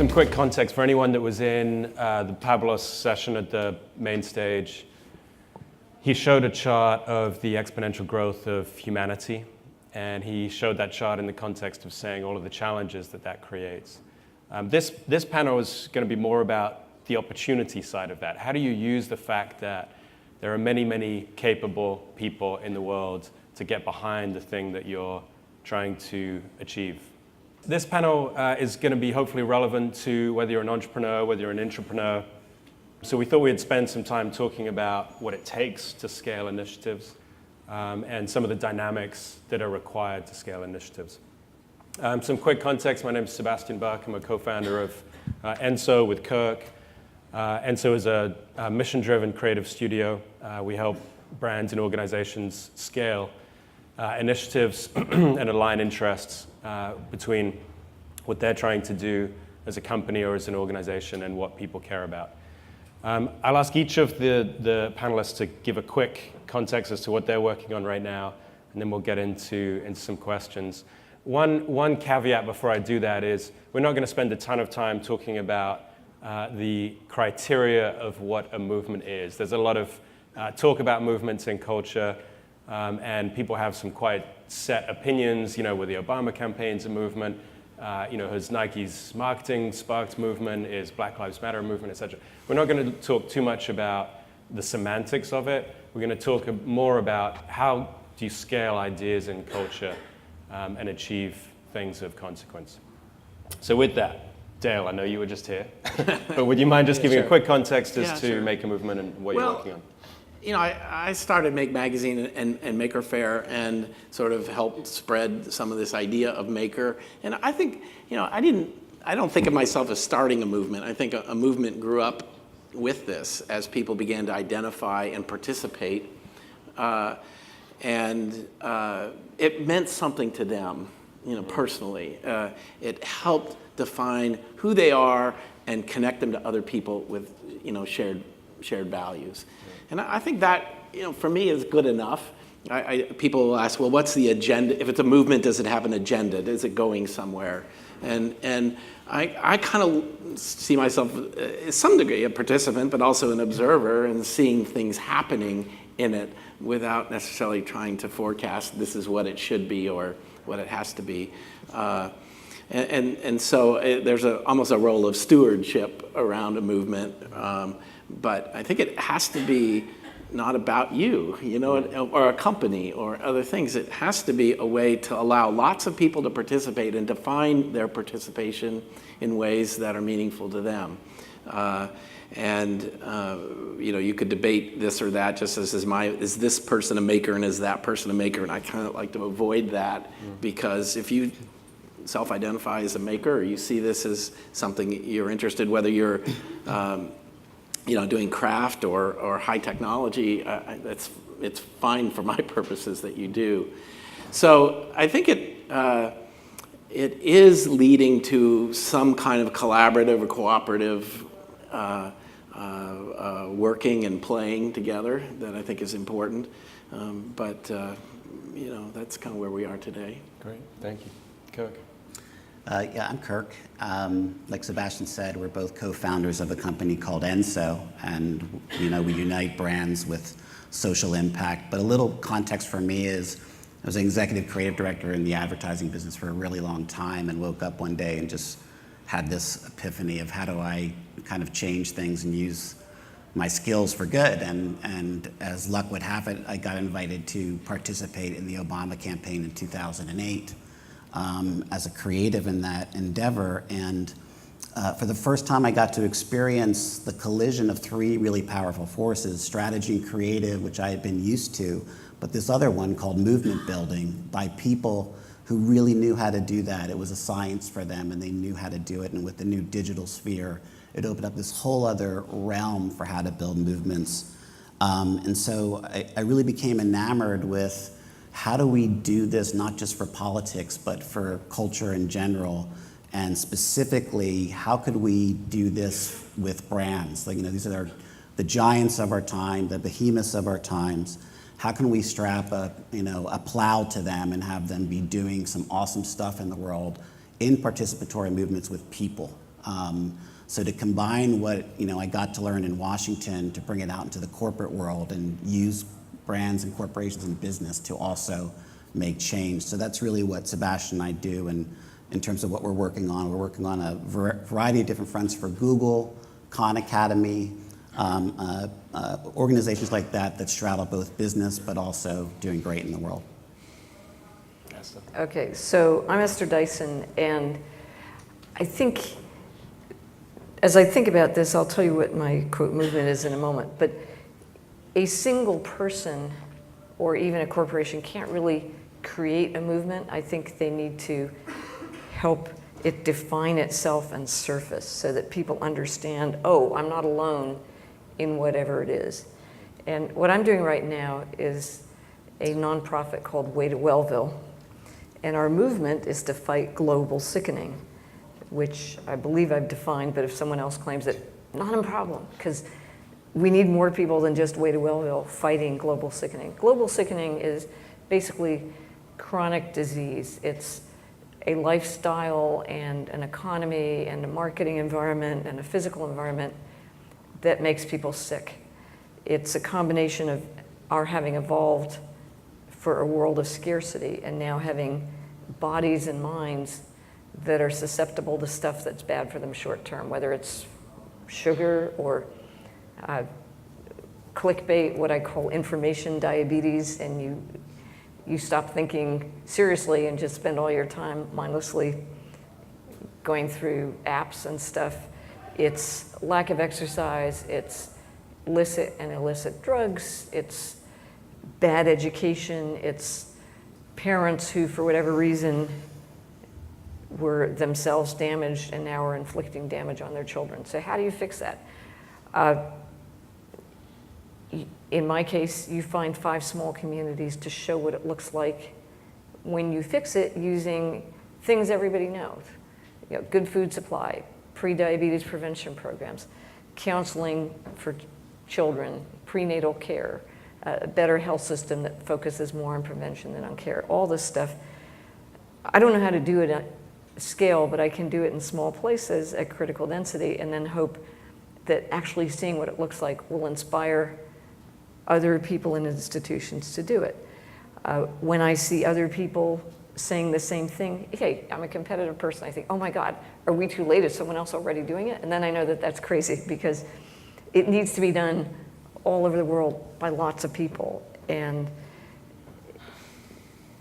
some quick context for anyone that was in the Pablos session at the main stage. He showed a chart of the exponential growth of humanity, and he showed that chart in the context of saying all of the challenges that that creates. This panel is going to be more about the opportunity side of that. How do you use the fact that there are many, many capable people in the world to get behind the thing that you're trying to achieve? This panel is going to be hopefully relevant to whether you're an entrepreneur, whether you're an intrapreneur. So we thought we'd spend some time talking about what it takes to scale initiatives and some of the dynamics that are required to scale initiatives. Some quick context: my name is Sebastian Buck. I'm a co-founder of ENSO with Kirk. ENSO is a mission-driven creative studio. We help brands and organizations scale initiatives and align interests between what they're trying to do as a company or as an organization and what people care about. I'll ask each of the panelists to give a quick context as to what they're working on right now, and then we'll get into some questions. One caveat before I do that is we're not going to spend a ton of time talking about the criteria of what a movement is. There's a lot of talk about movements in culture, and people have some quite set opinions. With the Obama campaign's a movement. Has Nike's marketing sparked movement? Is Black Lives Matter a movement, etc.? We're not going to talk too much about the semantics of it. We're going to talk more about how do you scale ideas in culture and achieve things of consequence. So with that, Dale, I know you were just here, but would you mind just giving a quick context as to Make a Movement and what you're working on? I started Make Magazine and Maker Faire and sort of helped spread some of this idea of maker. And I think, I don't think of myself as starting a movement. I think a movement grew up with this as people began to identify and participate. And it meant something to them, personally. It helped define who they are and connect them to other people with, shared values. And I think that, for me is good enough. People will ask, well, what's the agenda? If it's a movement, does it have an agenda? Is it going somewhere? And I kind of see myself, to some degree, a participant, but also an observer and seeing things happening in it without necessarily trying to forecast this is what it should be or what it has to be. And so there's almost a role of stewardship around a movement. But I think it has to be not about you, or a company or other things. It has to be a way to allow lots of people to participate and define their participation in ways that are meaningful to them. You could debate this or that just as is this person a maker and is that person a maker? And I kind of like to avoid that because if you self-identify as a maker or you see this as something you're interested, whether you're doing craft or high technology, it's fine for my purposes that you do. So I think it is leading to some kind of collaborative or cooperative working and playing together that I think is important. But that's kind of where we are today. Great, thank you. Kirk. I'm Kirk. Like Sebastian said, we're both co-founders of a company called ENSO, and we unite brands with social impact. But a little context for me is I was an executive creative director in the advertising business for a really long time and woke up one day and just had this epiphany of how do I kind of change things and use my skills for good. And as luck would have it, I got invited to participate in the Obama campaign in 2008. As a creative in that endeavor, and for the first time I got to experience the collision of three really powerful forces: strategy and creative, which I had been used to, but this other one called movement building by people who really knew how to do that. It was a science for them and they knew how to do it, and with the new digital sphere, it opened up this whole other realm for how to build movements. And so I really became enamored with how do we do this not just for politics, but for culture in general? And specifically, how could we do this with brands? These are the giants of our time, the behemoths of our times. How can we strap a plow to them and have them be doing some awesome stuff in the world in participatory movements with people? So to combine what I got to learn in Washington to bring it out into the corporate world and use brands and corporations and business to also make change. So that's really what Sebastian and I do. And in terms of what we're working on a variety of different fronts for Google, Khan Academy, organizations like that straddle both business but also doing great in the world. Okay, so I'm Esther Dyson, and I think, as I think about this, I'll tell you what my quote movement is in a moment, but a single person or even a corporation can't really create a movement. I think they need to help it define itself and surface so that people understand, oh, I'm not alone in whatever it is. And what I'm doing right now is a nonprofit called Way to Wellville. And our movement is to fight global sickening, which I believe I've defined, but if someone else claims it, not a problem, because we need more people than just Way to Wellville fighting global sickening. Global sickening is basically chronic disease. It's a lifestyle and an economy and a marketing environment and a physical environment that makes people sick. It's a combination of our having evolved for a world of scarcity and now having bodies and minds that are susceptible to stuff that's bad for them short term, whether it's sugar or clickbait, what I call information diabetes, and you stop thinking seriously and just spend all your time mindlessly going through apps and stuff. It's lack of exercise, it's licit and illicit drugs, it's bad education, it's parents who, for whatever reason, were themselves damaged and now are inflicting damage on their children. So how do you fix that? In my case, you find 5 small communities to show what it looks like when you fix it using things everybody knows. Good food supply, pre-diabetes prevention programs, counseling for children, prenatal care, a better health system that focuses more on prevention than on care, all this stuff. I don't know how to do it at scale, but I can do it in small places at critical density and then hope that actually seeing what it looks like will inspire other people and institutions to do it. When I see other people saying the same thing, hey, I'm a competitive person, I think, oh my God, are we too late? Is someone else already doing it? And then I know that that's crazy because it needs to be done all over the world by lots of people. And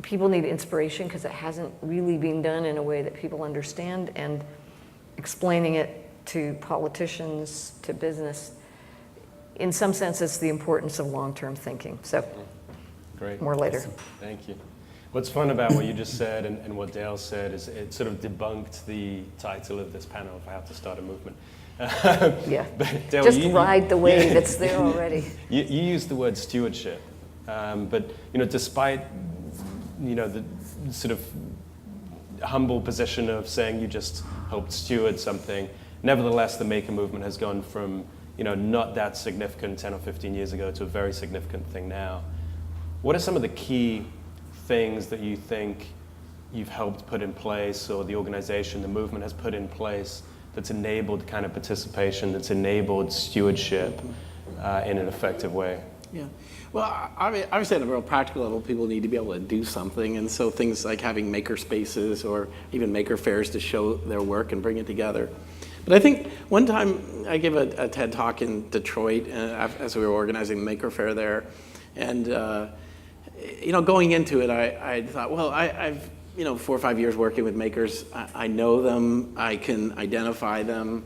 people need inspiration because it hasn't really been done in a way that people understand, and explaining it to politicians, to business. In some sense, it's the importance of long-term thinking. So, great. More later. Awesome. Thank you. What's fun about what you just said and what Dale said is it sort of debunked the title of this panel, if I have to start a movement. Yeah, but Dale, just ride the wave that's there already. You used the word stewardship, but despite the sort of humble position of saying you just helped steward something, nevertheless the maker movement has gone from not that significant 10 or 15 years ago to a very significant thing now. What are some of the key things that you think you've helped put in place, or the organization, the movement has put in place, that's enabled kind of participation, that's enabled stewardship in an effective way? Yeah. Well, obviously at a real practical level, people need to be able to do something. And so things like having maker spaces or even maker fairs to show their work and bring it together. But I think one time I gave a TED Talk in Detroit as we were organizing the maker fair there. And, going into it, I thought, well, I've 4 or 5 years working with makers. I know them, I can identify them.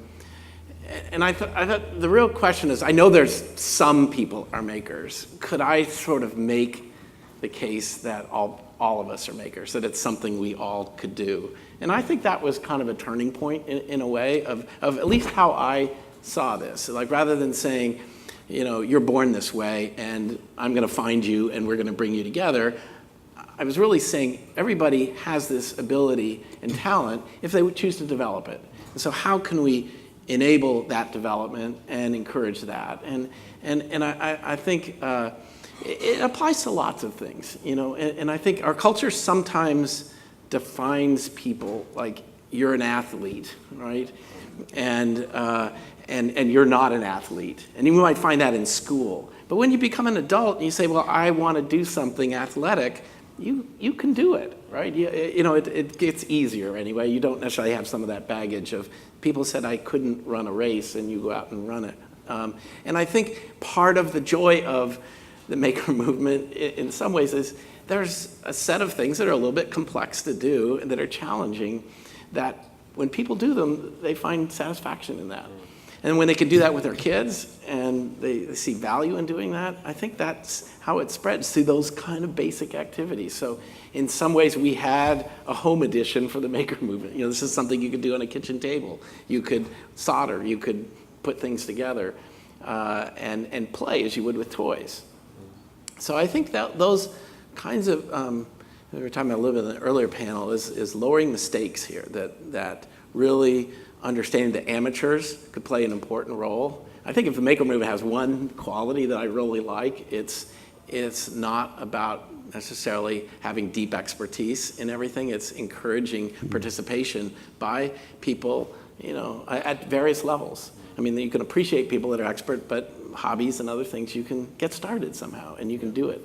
And I thought the real question is, I know there's some people are makers. Could I sort of make the case that all of us are makers, that it's something we all could do? And I think that was kind of a turning point in a way of at least how I saw this. Like, rather than saying, you're born this way and I'm gonna find you and we're gonna bring you together, I was really saying everybody has this ability and talent if they would choose to develop it. And so how can we enable that development and encourage that? And I think it applies to lots of things, and I think our culture sometimes defines people like you're an athlete, right? and you're not an athlete. And you might find that in school. But when you become an adult and you say, well, I want to do something athletic, you can do it, right? It gets easier anyway. You don't necessarily have some of that baggage of people said I couldn't run a race, and you go out and run it. And I think part of the joy of the maker movement in some ways is there's a set of things that are a little bit complex to do and that are challenging, that when people do them, they find satisfaction in that. And when they can do that with their kids and they see value in doing that, I think that's how it spreads through those kind of basic activities. So in some ways, we had a home edition for the maker movement. This is something you could do on a kitchen table. You could solder, you could put things together and play as you would with toys. So I think that those kinds of, we were talking about a little bit in the earlier panel, is lowering the stakes here, that really understanding that amateurs could play an important role. I think if the maker movement has one quality that I really like, it's not about necessarily having deep expertise in everything. It's encouraging participation by people, at various levels. I mean, you can appreciate people that are expert, but hobbies and other things, you can get started somehow, and you can do it.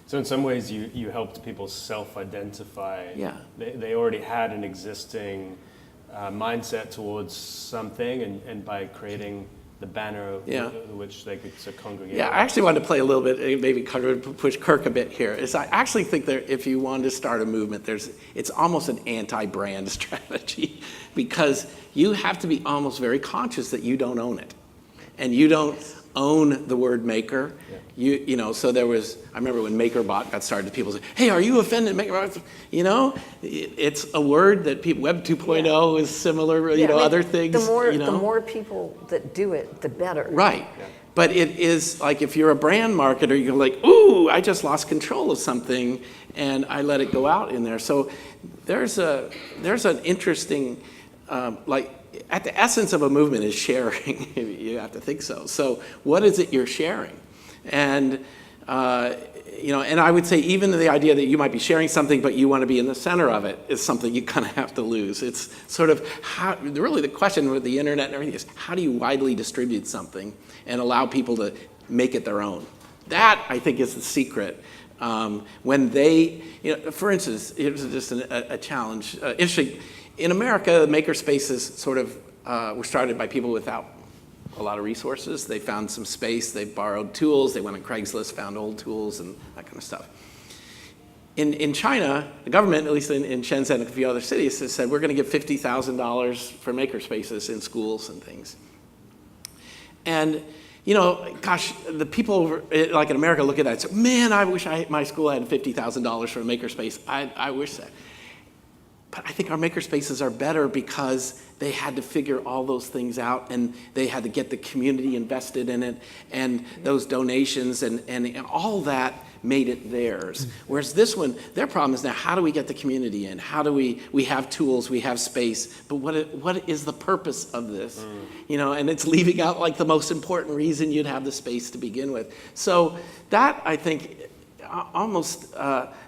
So in some ways, you helped people self-identify. Yeah. They already had an existing mindset towards something, and by creating the banner which they could congregate. Yeah, I actually wanted to play a little bit, maybe push Kirk a bit here. I actually think that if you wanted to start a movement, it's almost an anti-brand strategy, because you have to be almost very conscious that you don't own it. And you don't own the word maker. Yeah. So there was, I remember when MakerBot got started, people said, hey, are you offended? MakerBot? It's a word that people, Web 2.0 is similar, other things. The more people that do it, the better. Right. Yeah. But it is like, if you're a brand marketer, you're like, ooh, I just lost control of something and I let it go out in there. So there's an interesting, at the essence of a movement is sharing. You have to think so. So what is it you're sharing? And, and I would say even the idea that you might be sharing something, but you want to be in the center of it is something you kind of have to lose. It's sort of really the question with the internet and everything is, how do you widely distribute something and allow people to make it their own? That, I think, is the secret. When they, for instance, here's just a challenge. Interesting. In America, the maker spaces sort of were started by people without a lot of resources. They found some space, they borrowed tools, they went on Craigslist, found old tools and that kind of stuff. In China, the government, at least in Shenzhen and a few other cities, has said we're going to give $50,000 for maker spaces in schools and things. And gosh, the people like in America look at that and say, man, I wish my school had $50,000 for a maker space. I wish that. But I think our maker spaces are better because they had to figure all those things out, and they had to get the community invested in it, and those donations and all that made it theirs. Whereas this one, their problem is now, how do we get the community in? How do we have tools, we have space, but what is the purpose of this? And it's leaving out like the most important reason you'd have the space to begin with. So that, I think, almost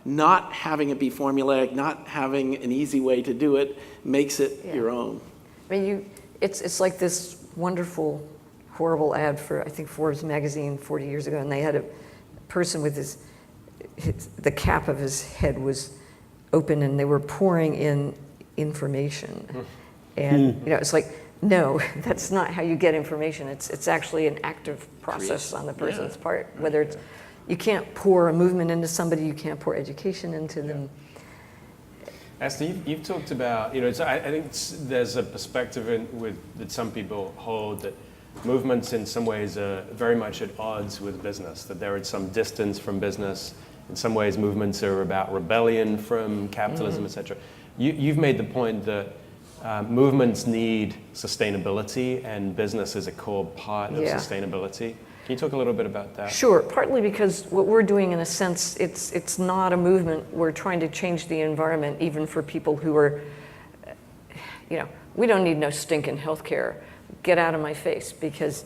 not having it be formulaic, not having an easy way to do it, makes it your own. I mean, it's like this wonderful, horrible ad for, I think, Forbes magazine 40 years ago, and they had a person with the cap of his head was open, and they were pouring in information. And, it's like, no, that's not how you get information. It's actually an active process on the person's part, whether it's, you can't pour a movement into somebody, you can't pour education into them. Esther, you've talked about, I think there's a perspective that some people hold that movements in some ways are very much at odds with business, that they're at some distance from business. In some ways, movements are about rebellion from capitalism, etc. You've made the point that movements need sustainability, and business is a core part of sustainability. Can you talk a little bit about that? Sure, partly because what we're doing, in a sense, it's not a movement. We're trying to change the environment, even for people who are, we don't need no stinking healthcare. Get out of my face, because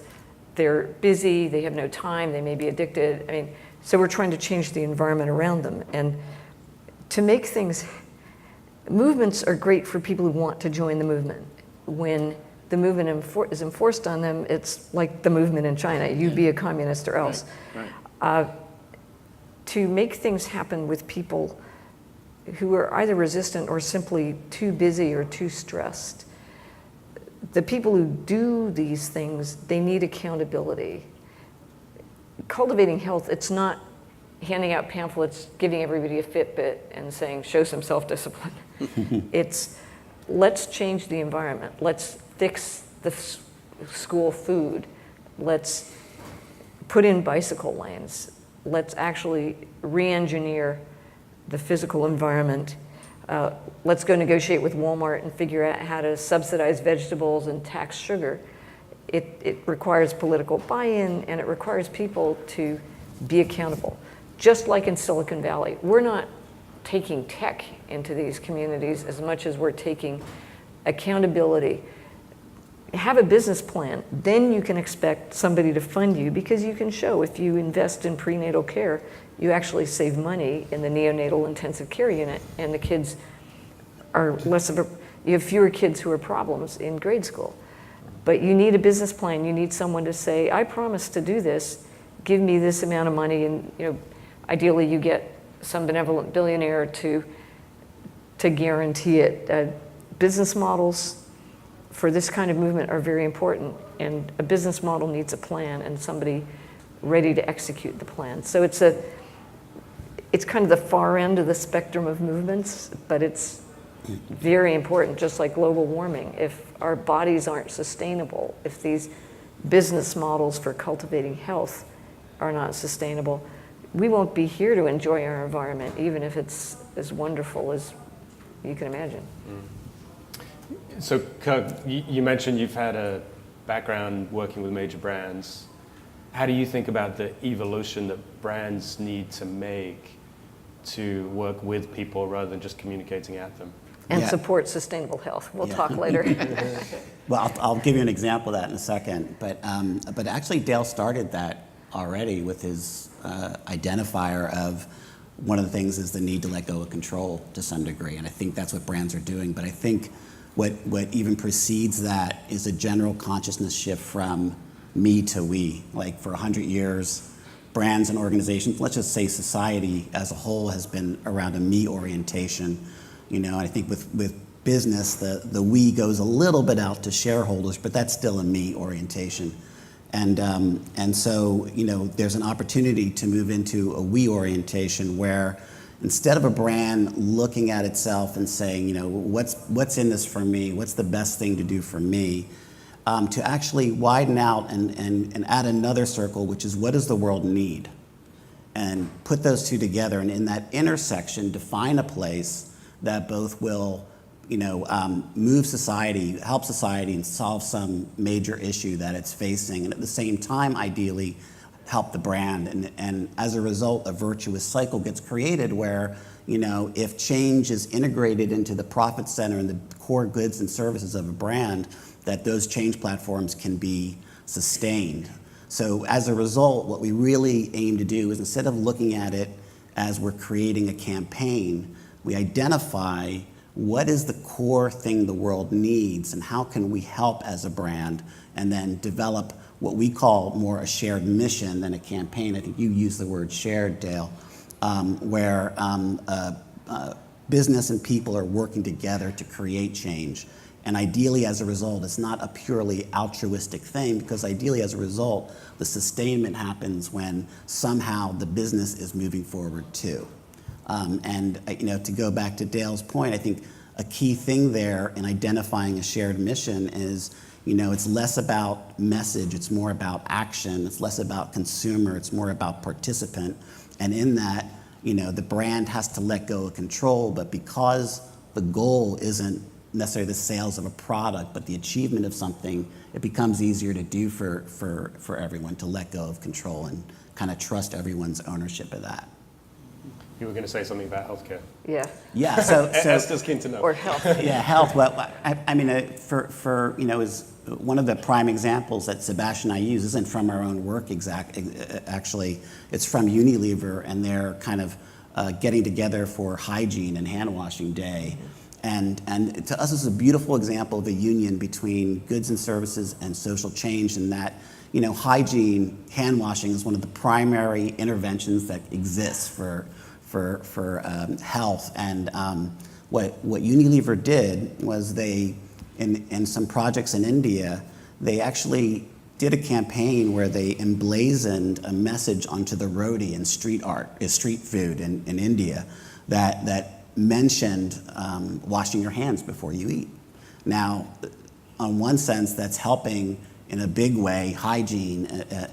they're busy, they have no time, they may be addicted. I mean, so we're trying to change the environment around them. And to make things, movements are great for people who want to join the movement. When the movement is enforced on them, it's like the movement in China. You be a communist or else. Right. To make things happen with people who are either resistant or simply too busy or too stressed, the people who do these things, they need accountability. Cultivating health, it's not handing out pamphlets, giving everybody a Fitbit and saying, show some self-discipline. It's, let's change the environment. Let's fix the school food. Let's put in bicycle lanes. Let's actually re-engineer the physical environment. Let's go negotiate with Walmart and figure out how to subsidize vegetables and tax sugar. It requires political buy-in, and it requires people to be accountable. Just like in Silicon Valley, we're not taking tech into these communities as much as we're taking accountability. Have a business plan, then you can expect somebody to fund you, because you can show if you invest in prenatal care, you actually save money in the neonatal intensive care unit, and the kids are less of a, you have fewer kids who are problems in grade school. But you need a business plan. You need someone to say, I promise to do this, give me this amount of money, and ideally you get some benevolent billionaire to guarantee it. Business models for this kind of movement are very important, and a business model needs a plan and somebody ready to execute the plan. So it's kind of the far end of the spectrum of movements, but it's very important, just like global warming. If our bodies aren't sustainable, if these business models for cultivating health are not sustainable, we won't be here to enjoy our environment, even if it's as wonderful as you can imagine. So Kirk, you mentioned you've had a background working with major brands. How do you think about the evolution that brands need to make to work with people rather than just communicating at them? And support sustainable health. We'll talk later. Well, I'll give you an example of that in a second. But actually, Dale started that already with his identifier of one of the things is the need to let go of control to some degree. And I think that's what brands are doing. But I think what even precedes that is a general consciousness shift from me to we. Like for 100 years, brands and organizations, let's just say society as a whole, has been around a me orientation. I think with business, the we goes a little bit out to shareholders, but that's still a me orientation. And so, there's an opportunity to move into a we orientation where instead of a brand looking at itself and saying, what's in this for me? What's the best thing to do for me? To actually widen out and add another circle, which is what does the world need? And put those two together, and in that intersection, define a place that both will, move society, help society, and solve some major issue that it's facing, and at the same time, ideally, help the brand. And as a result, a virtuous cycle gets created where, if change is integrated into the profit center and the core goods and services of a brand, that those change platforms can be sustained. So as a result, what we really aim to do is, instead of looking at it as we're creating a campaign, we identify what is the core thing the world needs and how can we help as a brand, and then develop what we call more a shared mission than a campaign. I think you used the word shared, Dale, where business and people are working together to create change. And ideally, as a result, it's not a purely altruistic thing, because ideally, as a result, the sustainment happens when somehow the business is moving forward too. To go back to Dale's point, I think a key thing there in identifying a shared mission is, it's less about message, it's more about action. It's less about consumer, it's more about participant. And in that, the brand has to let go of control, but because the goal isn't necessarily the sales of a product, but the achievement of something, it becomes easier to do for everyone to let go of control and kind of trust everyone's ownership of that. You were going to say something about healthcare. Yeah. Yeah. So Esther's keen to know. Or health. Yeah, health. Well, is one of the prime examples that Sebastian and I use isn't from our own work actually. It's from Unilever, and they're kind of getting together for hygiene and hand washing day. And to us, it's a beautiful example of a union between goods and services and social change, in that, hygiene, hand washing is one of the primary interventions that exists for health. And what Unilever did was in some projects in India, they actually did a campaign where they emblazoned a message onto the roti in street food in India that mentioned washing your hands before you eat. Now, on one sense, that's helping in a big way hygiene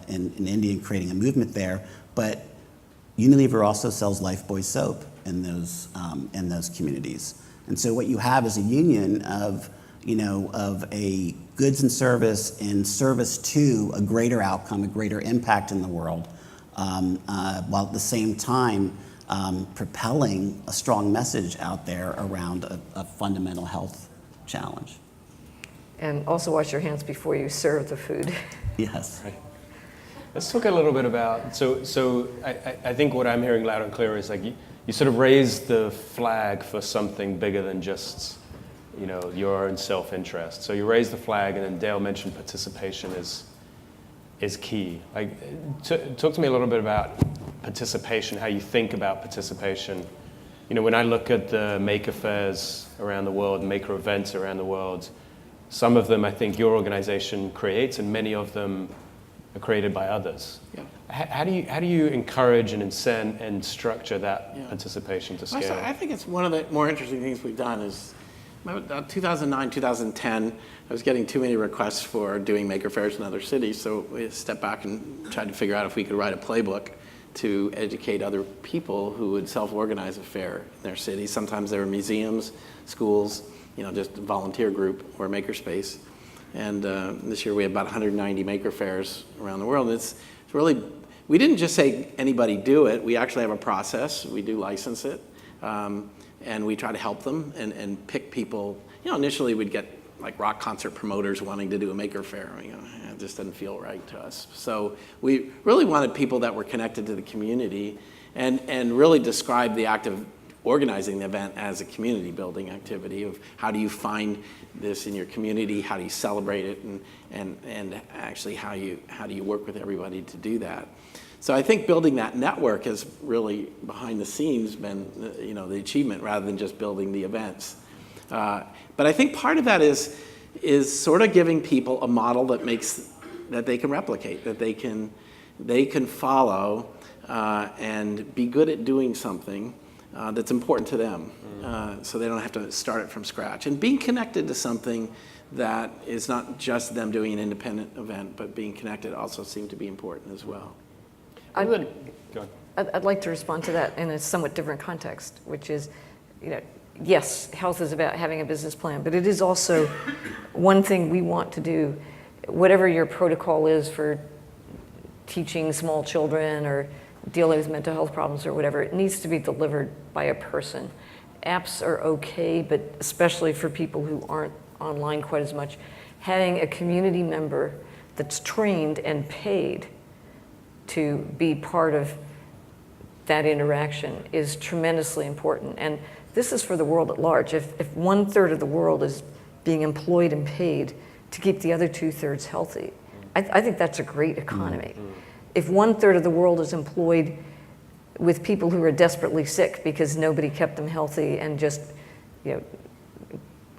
in India and creating a movement there, but Unilever also sells Lifebuoy soap in those communities. And so what you have is a union of a goods and service in service to a greater outcome, a greater impact in the world, while at the same time propelling a strong message out there around a fundamental health challenge. And also wash your hands before you serve the food. Yes. Right. Let's talk a little bit about, so I think what I'm hearing loud and clear is like you sort of raise the flag for something bigger than just your own self-interest. So you raise the flag, and then Dale mentioned participation is key. Like, talk to me a little bit about participation, how you think about participation. When I look at the maker fairs around the world, maker events around the world, some of them I think your organization creates, and many of them are created by others. Yeah. How do you encourage and incent and structure that participation to scale? I think it's one of the more interesting things we've done is, 2009, 2010, I was getting too many requests for doing maker fairs in other cities, so we stepped back and tried to figure out if we could write a playbook to educate other people who would self-organize a fair in their city. Sometimes there were museums, schools, just a volunteer group or a makerspace. And this year we had about 190 maker fairs around the world. It's really, we didn't just say anybody do it. We actually have a process. We do license it. And we try to help them and pick people. Initially we'd get like rock concert promoters wanting to do a maker fair. It just doesn't feel right to us. So we really wanted people that were connected to the community and really describe the act of organizing the event as a community building activity of how do you find this in your community, how do you celebrate it, and actually how do you work with everybody to do that. So I think building that network has really, behind the scenes, been the achievement rather than just building the events. But I think part of that is sort of giving people a model that they can replicate, that they can follow and be good at doing something that's important to them, so they don't have to start it from scratch. And being connected to something that is not just them doing an independent event, but being connected also seemed to be important as well. I'd like to respond to that in a somewhat different context, which is, yes, health is about having a business plan, but it is also one thing we want to do, whatever your protocol is for teaching small children or dealing with mental health problems or whatever, it needs to be delivered by a person. Apps are okay, but especially for people who aren't online quite as much, having a community member that's trained and paid to be part of that interaction is tremendously important. And this is for the world at large. If 1/3 of the world is being employed and paid to keep the other 2/3 healthy, I think that's a great economy. If 1/3 of the world is employed with people who are desperately sick because nobody kept them healthy and just,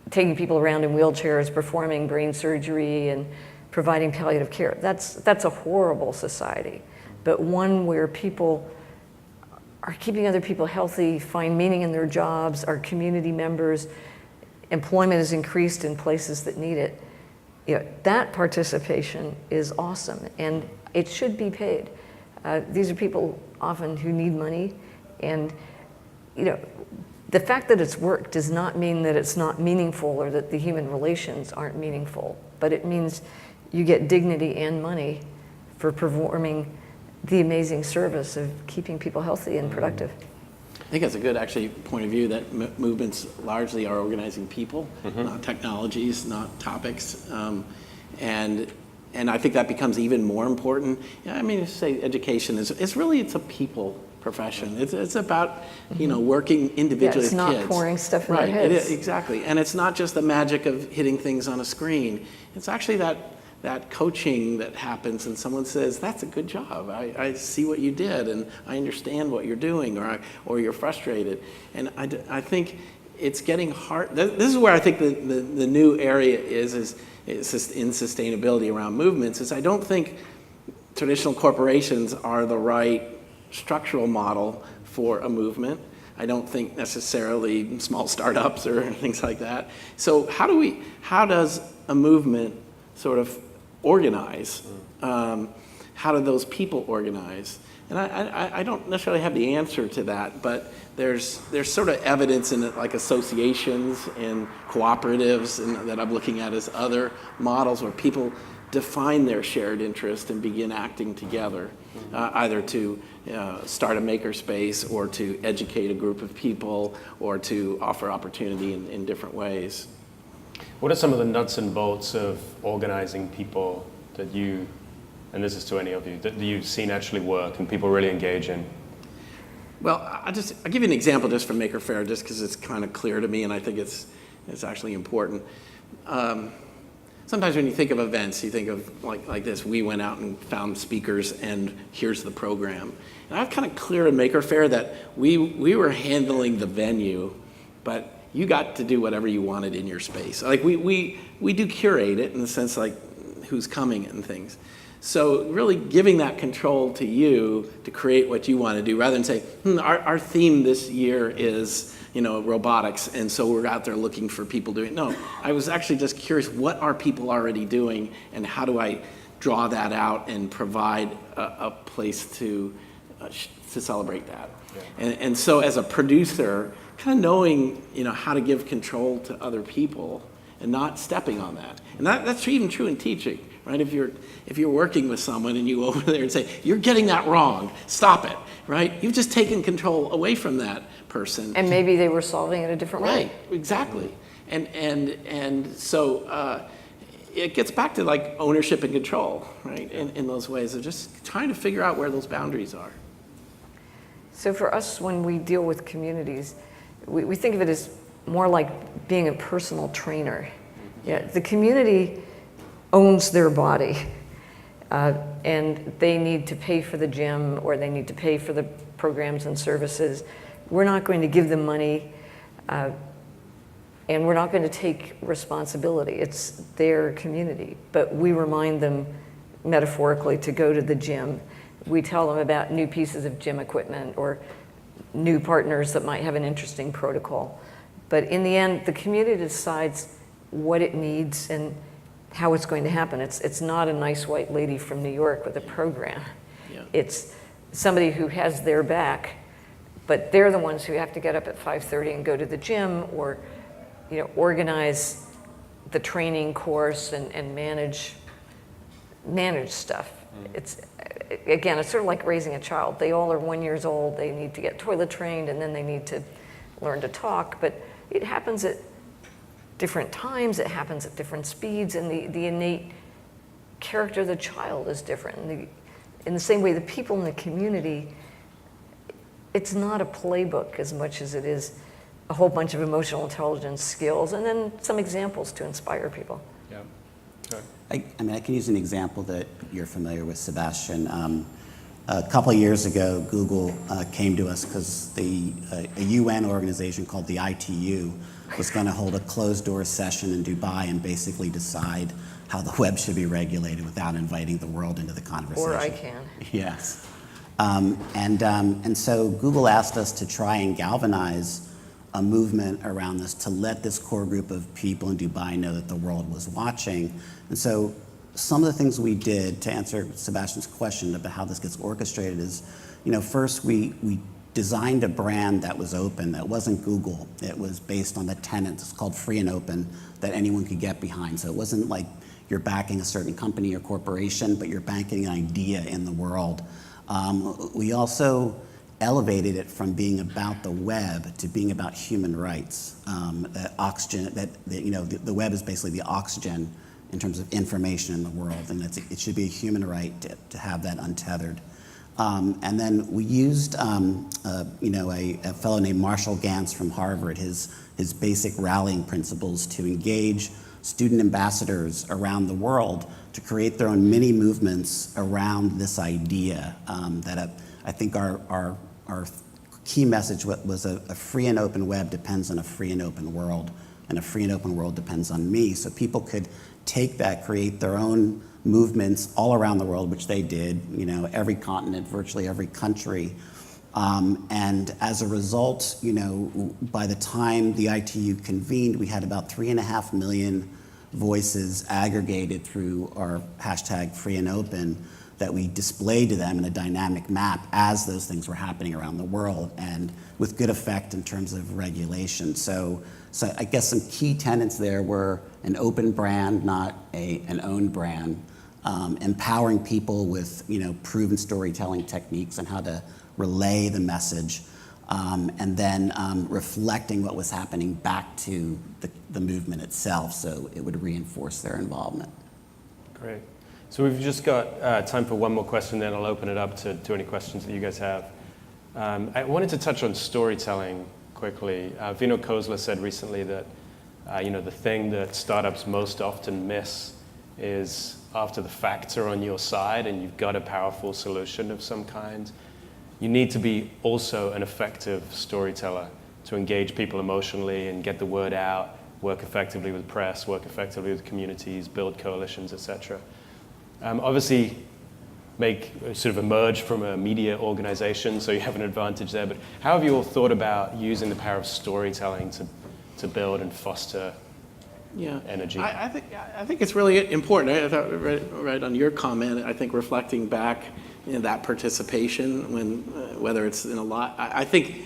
taking people around in wheelchairs, performing brain surgery and providing palliative care, that's a horrible society. But one where people are keeping other people healthy, find meaning in their jobs, are community members, employment is increased in places that need it, that participation is awesome, and it should be paid. These are people often who need money, and the fact that it's work does not mean that it's not meaningful or that the human relations aren't meaningful, but it means you get dignity and money for performing the amazing service of keeping people healthy and productive. I think that's a good, actually, point of view that movements largely are organizing people, not technologies, not topics. And I think that becomes even more important. Say education it's a people profession. It's about, working individually it's with not kids. pouring stuff in right. their heads. Exactly. And it's not just the magic of hitting things on a screen. It's actually that coaching that happens and someone says, that's a good job. I see what you did and I understand what you're doing, or you're frustrated. And I think it's getting hard. This is where I think the new area is just in sustainability around movements, is I don't think traditional corporations are the right structural model for a movement. I don't think necessarily small startups or things like that. So how does a movement sort of organize? How do those people organize? And I don't necessarily have the answer to that, but there's sort of evidence in it, like associations and cooperatives, and that I'm looking at as other models where people define their shared interest and begin acting together, either to start a makerspace or to educate a group of people or to offer opportunity in different ways. What are some of the nuts and bolts of organizing people that you, and this is to any of you, that you've seen actually work and people really engage in? Well, I'll give you an example just from Maker Faire, just because it's kind of clear to me, and I think it's actually important. Sometimes when you think of events, you think of like this. We went out and found speakers, and here's the program. And I've kind of clear in Maker Faire that we were handling the venue, but you got to do whatever you wanted in your space. Like we do curate it in the sense like who's coming and things. So really giving that control to you to create what you want to do, rather than say, our theme this year is robotics, and so we're out there looking for people doing. No, I was actually just curious, what are people already doing, and how do I draw that out and provide a place to celebrate that? Yeah. And so as a producer, kind of knowing how to give control to other people and not stepping on that. And that's even true in teaching. Right? If you're working with someone and you go over there and say, you're getting that wrong, stop it, right? You've just taken control away from that person. And maybe they were solving it a different way. Right, exactly. And so it gets back to like ownership and control, right? In those ways of just trying to figure out where those boundaries are. So for us, when we deal with communities, we think of it as more like being a personal trainer. Yeah, the community owns their body, and they need to pay for the gym, or they need to pay for the programs and services. We're not going to give them money, and we're not going to take responsibility. It's their community, but we remind them metaphorically to go to the gym. We tell them about new pieces of gym equipment or new partners that might have an interesting protocol. But in the end, the community decides what it needs and how it's going to happen. It's not a nice white lady from New York with a program. Yeah. It's somebody who has their back, but they're the ones who have to get up at 5:30 and go to the gym, or organize the training course and manage stuff. It's sort of like raising a child. They all are 1 year old. They need to get toilet trained, and then they need to learn to talk. But it happens at different times, it happens at different speeds, and the innate character of the child is different. And in the same way, the people in the community, it's not a playbook as much as it is a whole bunch of emotional intelligence skills, and then some examples to inspire people. Yeah. Okay. I can use an example that you're familiar with, Sebastian. A couple of years ago, Google came to us because a UN organization called the ITU was going to hold a closed-door session in Dubai and basically decide how the web should be regulated without inviting the world into the conversation. Or I can. Yes. And so Google asked us to try and galvanize a movement around this, to let this core group of people in Dubai know that the world was watching. And so some of the things we did to answer Sebastian's question about how this gets orchestrated is, first we designed a brand that was open, that wasn't Google. It was based on the tenets, it's called free and open, that anyone could get behind. So it wasn't like you're backing a certain company or corporation, but you're backing an idea in the world. We also elevated it from being about the web to being about human rights. The web is basically the oxygen in terms of information in the world, and it should be a human right to have that untethered. And then we used, a fellow named Marshall Gantz from Harvard, his basic rallying principles to engage student ambassadors around the world to create their own mini movements around this idea that I think our key message was a free and open web depends on a free and open world, and a free and open world depends on me. So people could take that, create their own movements all around the world, which they did, every continent, virtually every country. And as a result, by the time the ITU convened, we had about 3.5 million voices aggregated through our hashtag free and open that we displayed to them in a dynamic map as those things were happening around the world, and with good effect in terms of regulation. So I guess some key tenets there were an open brand, not an owned brand, empowering people with proven storytelling techniques and how to relay the message, and then reflecting what was happening back to the movement itself, so it would reinforce their involvement. Great. So we've just got time for one more question, then I'll open it up to any questions that you guys have. I wanted to touch on storytelling quickly. Vino Kozler said recently that the thing that startups most often miss is after the facts are on your side and you've got a powerful solution of some kind, you need to be also an effective storyteller to engage people emotionally and get the word out, work effectively with press, work effectively with communities, build coalitions, etc. Obviously, sort of emerge from a media organization, so you have an advantage there, but how have you all thought about using the power of storytelling to build and foster energy? I think it's really important. I thought right on your comment, I think reflecting back that participation whether it's in a lot, I think,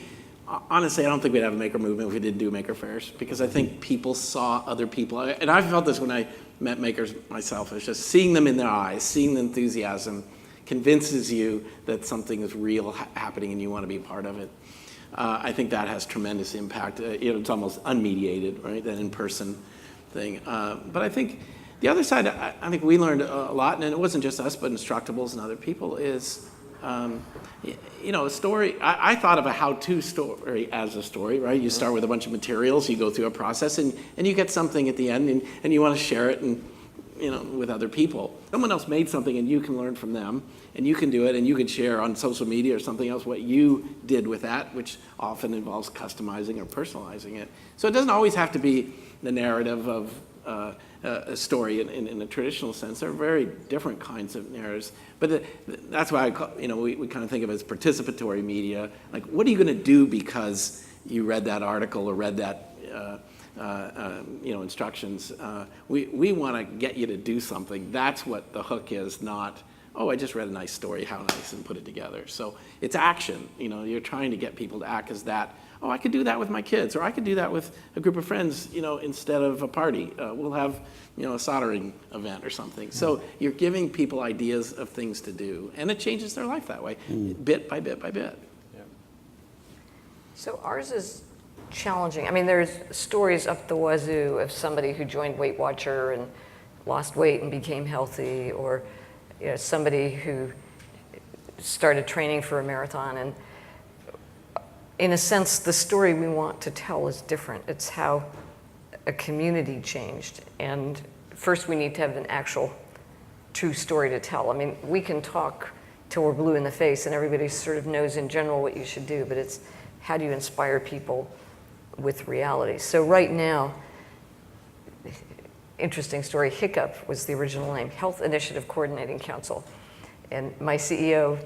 honestly, I don't think we'd have a maker movement if we didn't do maker fairs, because I think people saw other people, and I felt this when I met makers myself. It's just seeing them in their eyes, seeing the enthusiasm convinces you that something is real happening and you want to be a part of it. I think that has tremendous impact. It's almost unmediated, right, that in-person thing. But I think the other side, I think we learned a lot, and it wasn't just us, but Instructables and other people, is a story. I thought of a how-to story as a story, right? You start with a bunch of materials, you go through a process, and you get something at the end, and you want to share it with other people. Someone else made something, and you can learn from them, and you can do it, and you can share on social media or something else what you did with that, which often involves customizing or personalizing it. So it doesn't always have to be the narrative of a story in a traditional sense. There are very different kinds of narratives, but that's why we kind of think of it as participatory media. Like, what are you going to do because you read that article or read that instructions? We want to get you to do something. That's what the hook is, not, oh, I just read a nice story, how nice, and put it together. So it's action. You're trying to get people to act as that. Oh, I could do that with my kids, or I could do that with a group of friends, instead of a party. We'll have, a soldering event or something. So you're giving people ideas of things to do, and it changes their life that way, bit by bit by bit. Yeah. So ours is challenging. I mean, there's stories up the wazoo of somebody who joined Weight Watcher and lost weight and became healthy, or somebody who started training for a marathon. And in a sense, the story we want to tell is different. It's how a community changed. And first, we need to have an actual true story to tell. I mean, we can talk till we're blue in the face and everybody sort of knows in general what you should do, but it's how do you inspire people with reality? So right now, interesting story, HICCUP was the original name, Health Initiative Coordinating Council. And my CEO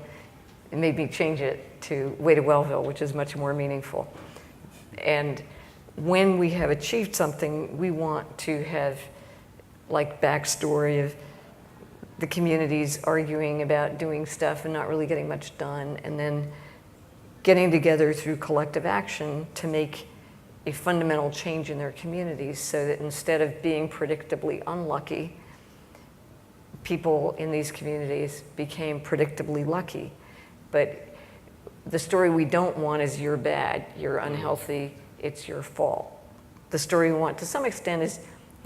made me change it to Way to Wellville, which is much more meaningful. And when we have achieved something, we want to have like backstory of the communities arguing about doing stuff and not really getting much done, and then getting together through collective action to make a fundamental change in their communities, so that instead of being predictably unlucky, people in these communities became predictably lucky. But the story we don't want is you're bad, you're unhealthy, it's your fault. The story we want to some extent is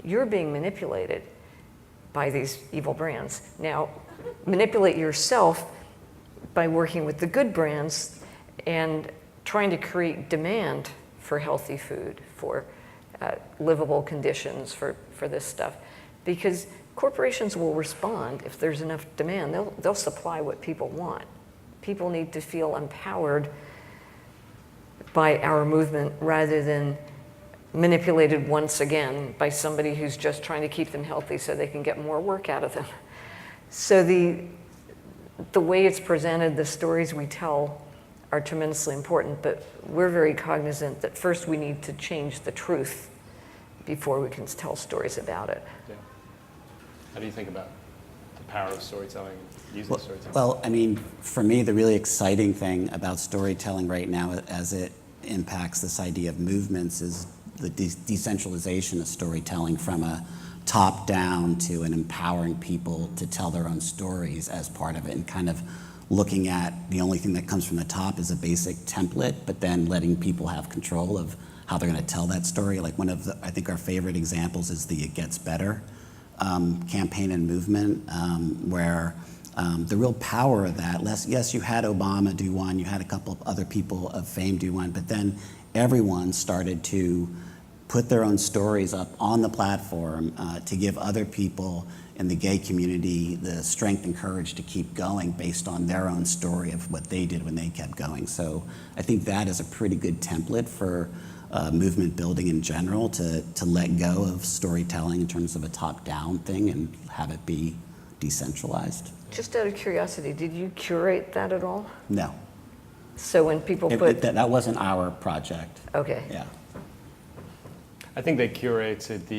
you're being manipulated by these evil brands. Now, manipulate yourself by working with the good brands and trying to create demand for healthy food, for livable conditions for this stuff. Because corporations will respond if there's enough demand. They'll supply what people want. People need to feel empowered by our movement rather than manipulated once again by somebody who's just trying to keep them healthy so they can get more work out of them. So the way it's presented, the stories we tell are tremendously important, but we're very cognizant that first we need to change the truth before we can tell stories about it. Yeah. How do you think about the power of storytelling and using storytelling? Well, I mean, for me, the really exciting thing about storytelling right now as it impacts this idea of movements is the decentralization of storytelling from a top-down to an empowering people to tell their own stories as part of it, and kind of looking at the only thing that comes from the top is a basic template, but then letting people have control of how they're going to tell that story. Like one of the, I think our favorite examples is the It Gets Better campaign and movement, where the real power of that, yes, you had Obama do one, you had a couple of other people of fame do one, but then everyone started to put their own stories up on the platform to give other people in the gay community the strength and courage to keep going based on their own story of what they did when they kept going. So I think that is a pretty good template for movement building in general, to let go of storytelling in terms of a top-down thing and have it be decentralized. Just out of curiosity, did you curate that at all? No. So when people put... That wasn't our project. Okay. Yeah. I think they curated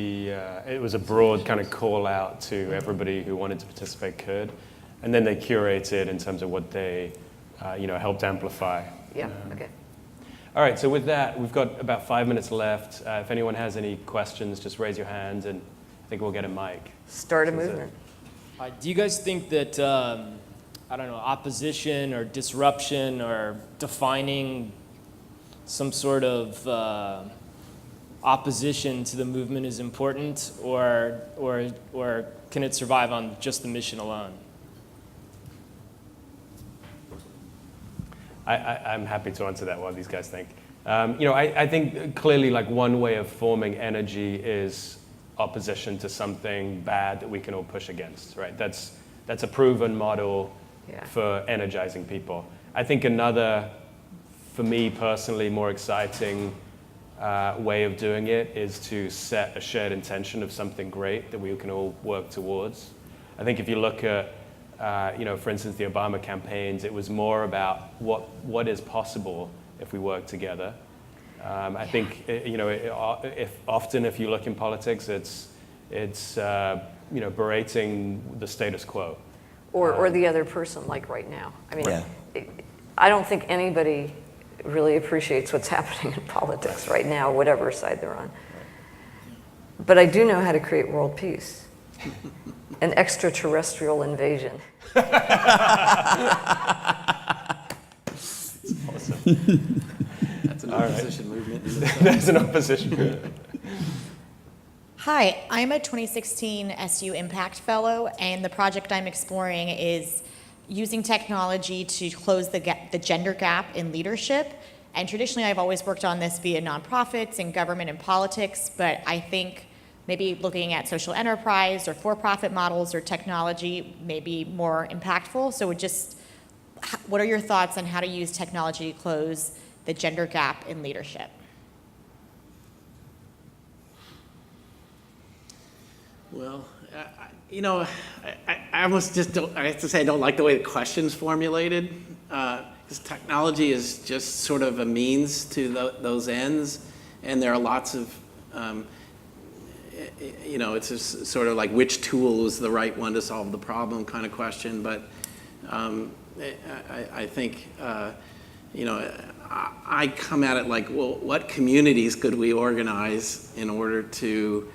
it was a broad kind of call out to everybody who wanted to participate could. And then they curated in terms of what they, helped amplify. Yeah, okay. All right, so with that, we've got about 5 minutes left. If anyone has any questions, just raise your hand and I think we'll get a mic. Start a movement. Do you guys think that, opposition or disruption or defining some sort of opposition to the movement is important, or can it survive on just the mission alone? I'm happy to answer that, what these guys think. I think clearly like one way of forming energy is opposition to something bad that we can all push against, right? That's a proven model for energizing people. I think another, for me personally, more exciting way of doing it is to set a shared intention of something great that we can all work towards. I think if you look at for instance, the Obama campaigns, it was more about what is possible if we work together. I think, if you look in politics, it's berating the status quo. Or the other person, like right now. I mean, I don't think anybody really appreciates what's happening in politics right now, whatever side they're on. But I do know how to create world peace. An extraterrestrial invasion. Awesome. That's an opposition movement. That's an opposition. Hi, I'm a 2016 SU Impact Fellow, and the project I'm exploring is using technology to close the gender gap in leadership. And traditionally, I've always worked on this via nonprofits and government and politics, but I think maybe looking at social enterprise or for-profit models or technology may be more impactful. So what are your thoughts on how to use technology to close the gender gap in leadership? Well, I almost just don't, I have to say I don't like the way the question's formulated, because technology is just sort of a means to those ends, and there are lots of, it's just sort of like which tool is the right one to solve the problem kind of question, but I think, I come at it like, well, what communities could we organize in order to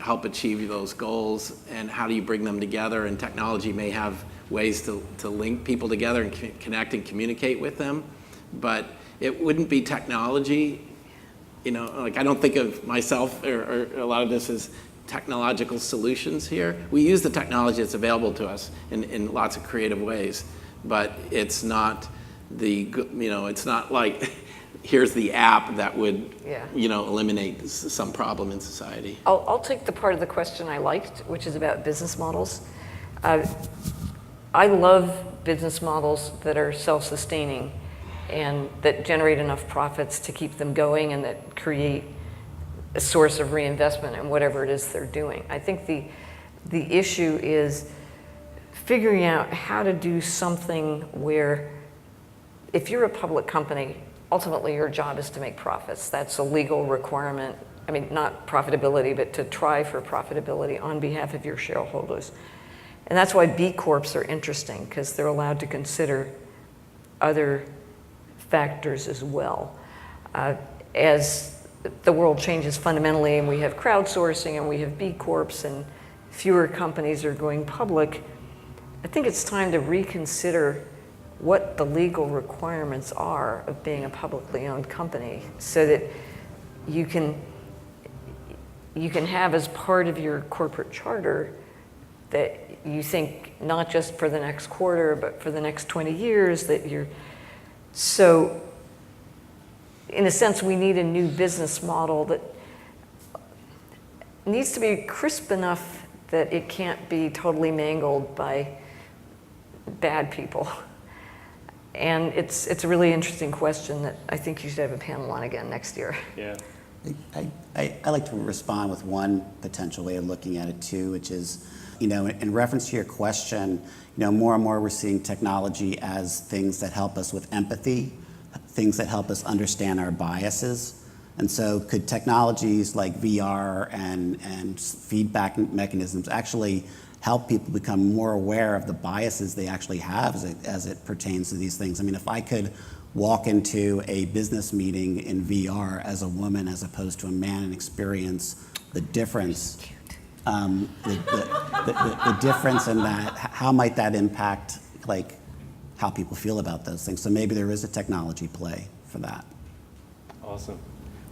help achieve those goals, and how do you bring them together? And technology may have ways to link people together and connect and communicate with them, but it wouldn't be technology. Like I don't think of myself or a lot of this as technological solutions here. We use the technology that's available to us in lots of creative ways, but it's not it's not like here's the app that would, Yeah. eliminate some problem in society. I'll take the part of the question I liked, which is about business models. I love business models that are self-sustaining and that generate enough profits to keep them going and that create a source of reinvestment in whatever it is they're doing. I think the issue is figuring out how to do something where if you're a public company, ultimately your job is to make profits. That's a legal requirement. I mean, not profitability, but to try for profitability on behalf of your shareholders. And that's why B Corps are interesting, because they're allowed to consider other factors as well. As the world changes fundamentally and we have crowdsourcing and we have B Corps and fewer companies are going public, I think it's time to reconsider what the legal requirements are of being a publicly owned company so that you can have as part of your corporate charter that you think not just for the next quarter, but for the next 20 years that you're, so in a sense, we need a new business model that needs to be crisp enough that it can't be totally mangled by bad people. And it's a really interesting question that I think you should have a panel on again next year. Yeah. I like to respond with one potential way of looking at it too, which is, in reference to your question, more and more we're seeing technology as things that help us with empathy, things that help us understand our biases. And so could technologies like VR and feedback mechanisms actually help people become more aware of the biases they actually have as it pertains to these things? I mean, if I could walk into a business meeting in VR as a woman as opposed to a man and experience the difference, the difference in that, how might that impact how people feel about those things? So maybe there is a technology play for that. Awesome.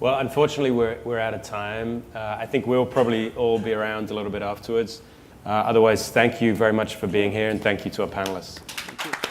Well, unfortunately, we're out of time. I think we'll probably all be around a little bit afterwards. Otherwise, thank you very much for being here, and thank you to our panelists. Thank you.